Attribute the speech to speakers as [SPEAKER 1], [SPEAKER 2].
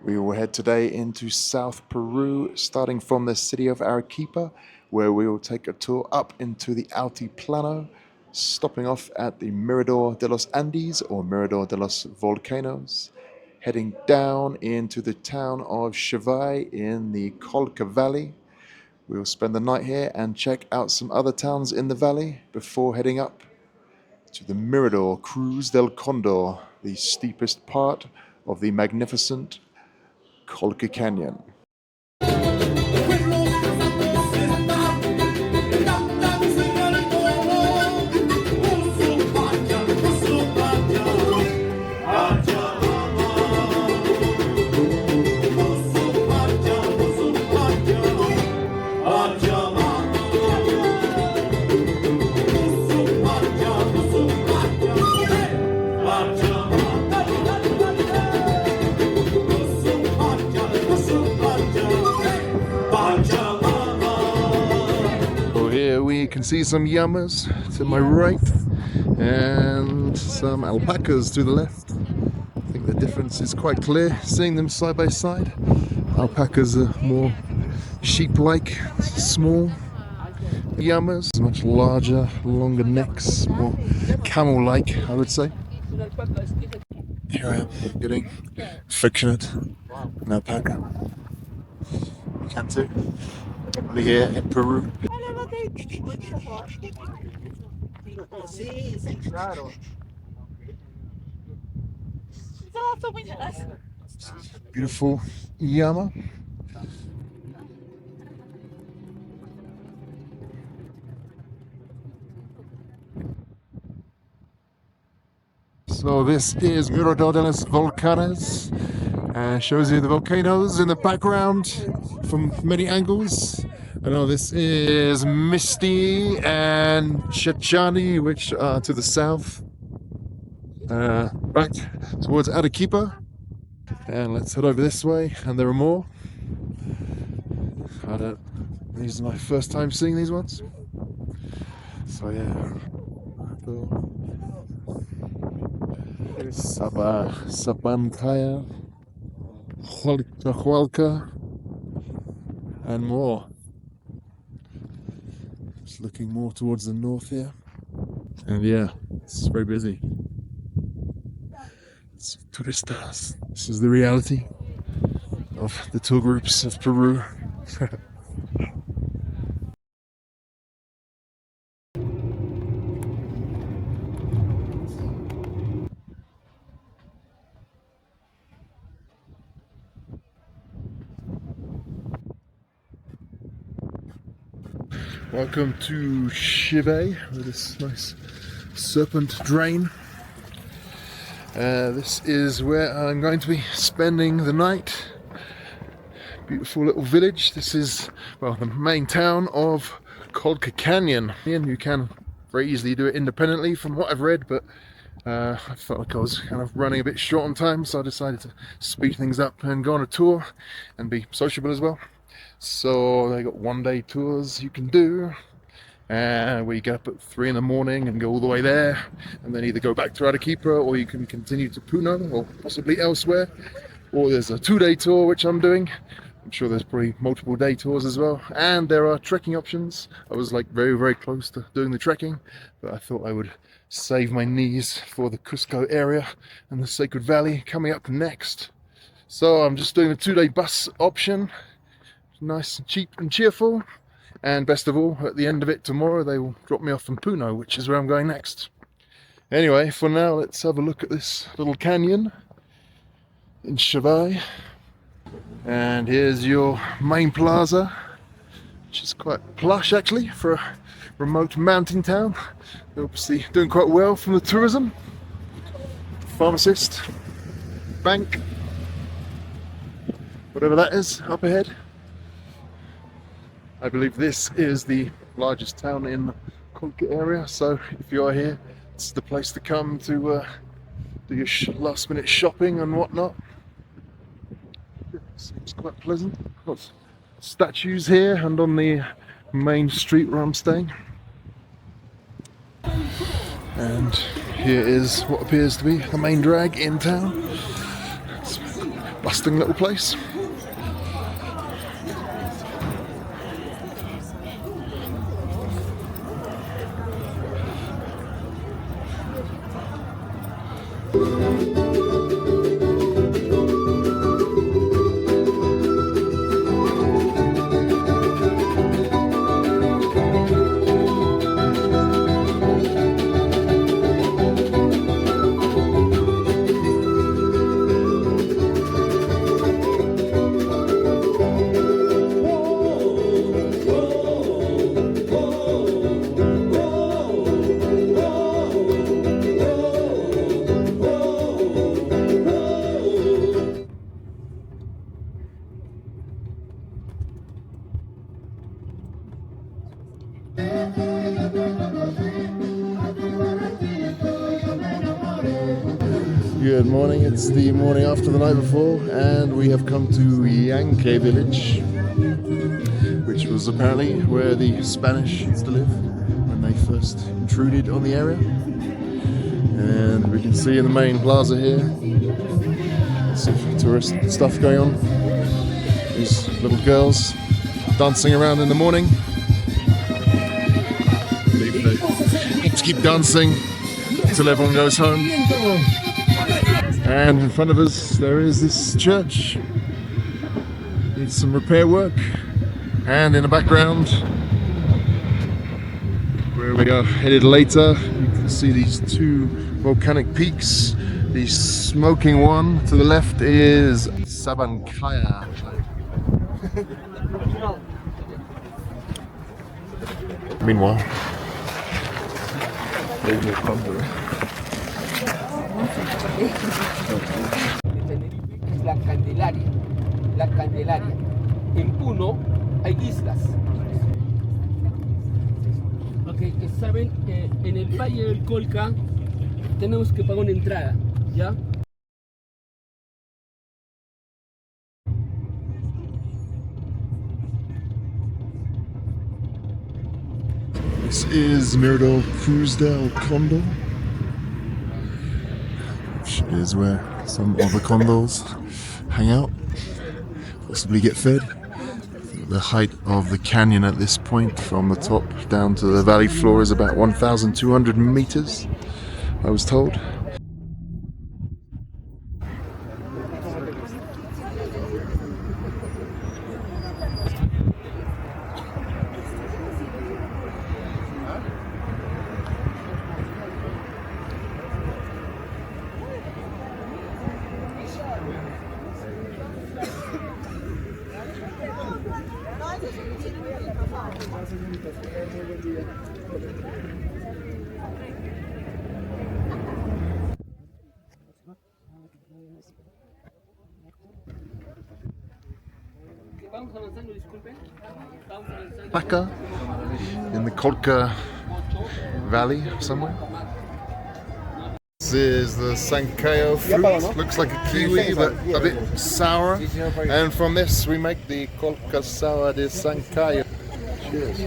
[SPEAKER 1] We will head today into South Peru, starting from the city of Arequipa, where we will take a tour up into the Altiplano, stopping off at the Mirador de los Andes or Mirador de los Volcanoes, heading down into the town of Chivay in the Colca Valley. We will spend the night here and check out some other towns in the valley before heading up to the Mirador Cruz del Cóndor, the steepest part of the magnificent Colca Canyon. You can see some llamas to my right and some alpacas to the left. I think the difference is quite clear seeing them side by side. Alpacas are more sheep-like, small. Llamas much larger, longer necks, more camel-like, I would say. Here I am getting affectionate an alpaca. Cantu, only here in Peru. Beautiful llama. So this is Mirador de los Volcanes. Shows you the volcanoes in the background from many angles. I know this is Misty and Chechani, which are to the south. Back towards Arequipa. And let's head over this way, and there are more. These are my first time seeing these ones. So yeah. Sabancaya, Hualca, and more. Just looking more towards the north here. And yeah, it's very busy. It's turistas. This is the reality of the tour groups of Peru. Welcome to Chivay with this nice serpent drain. This is where I'm going to be spending the night. Beautiful little village. This is, well, the main town of Colca Canyon. You can very easily do it independently from what I've read, but I felt like I was kind of running a bit short on time, so I decided to speed things up and go on a tour and be sociable as well. So they got one-day tours you can do, and we get up at 3 in the morning and go all the way there, and then either go back to Arequipa, or you can continue to Puno or possibly elsewhere, or there's a 2-day tour which I'm doing. I'm sure there's probably multiple day tours as well, and there are trekking options. I was like very close to doing the trekking, but I thought I would save my knees for the Cusco area and the Sacred Valley coming up next. So I'm just doing a 2-day bus option. Nice and cheap and cheerful, and best of all, at the end of it tomorrow they will drop me off in Puno, which is where I'm going next. Anyway, for now let's have a look at this little canyon in Chivay. And here's your main plaza, which is quite plush actually for a remote mountain town. They're obviously doing quite well from the tourism. Pharmacist, bank, whatever that is up ahead. I believe this is the largest town in the Colca area, so if you are here, it's the place to come to do your last minute shopping and whatnot. Seems quite pleasant. Got statues here and on the main street where I'm staying. And here is what appears to be the main drag in town. It's bustling little place. Good morning, it's the morning after the night before, and we have come to Yankee village, which was apparently where the Spanish used to live when they first intruded on the area. And we can see in the main plaza here, some tourist stuff going on. These little girls dancing around in the morning. Let's keep dancing until everyone goes home. And in front of us there is this church. Needs some repair work. And in the background, where we are headed later, you can see these two volcanic peaks. The smoking one to the left is Sabancaya. Meanwhile,
[SPEAKER 2] La Candelaria. En Puno hay islas. Okay, saben, en el valle del Colca tenemos que pagar una entrada, ¿ya?
[SPEAKER 1] This is Mirador Cruz del Cóndor, which is where some of the condors hang out, possibly get fed. The height of the canyon at this point, from the top down to the valley floor, is about 1,200 meters, I was told. Paca in the Colca Valley somewhere. This is the Sancayo fruit. Looks like a kiwi but a bit sour. And from this we make the Colca Sour de Sancayo. Cheers.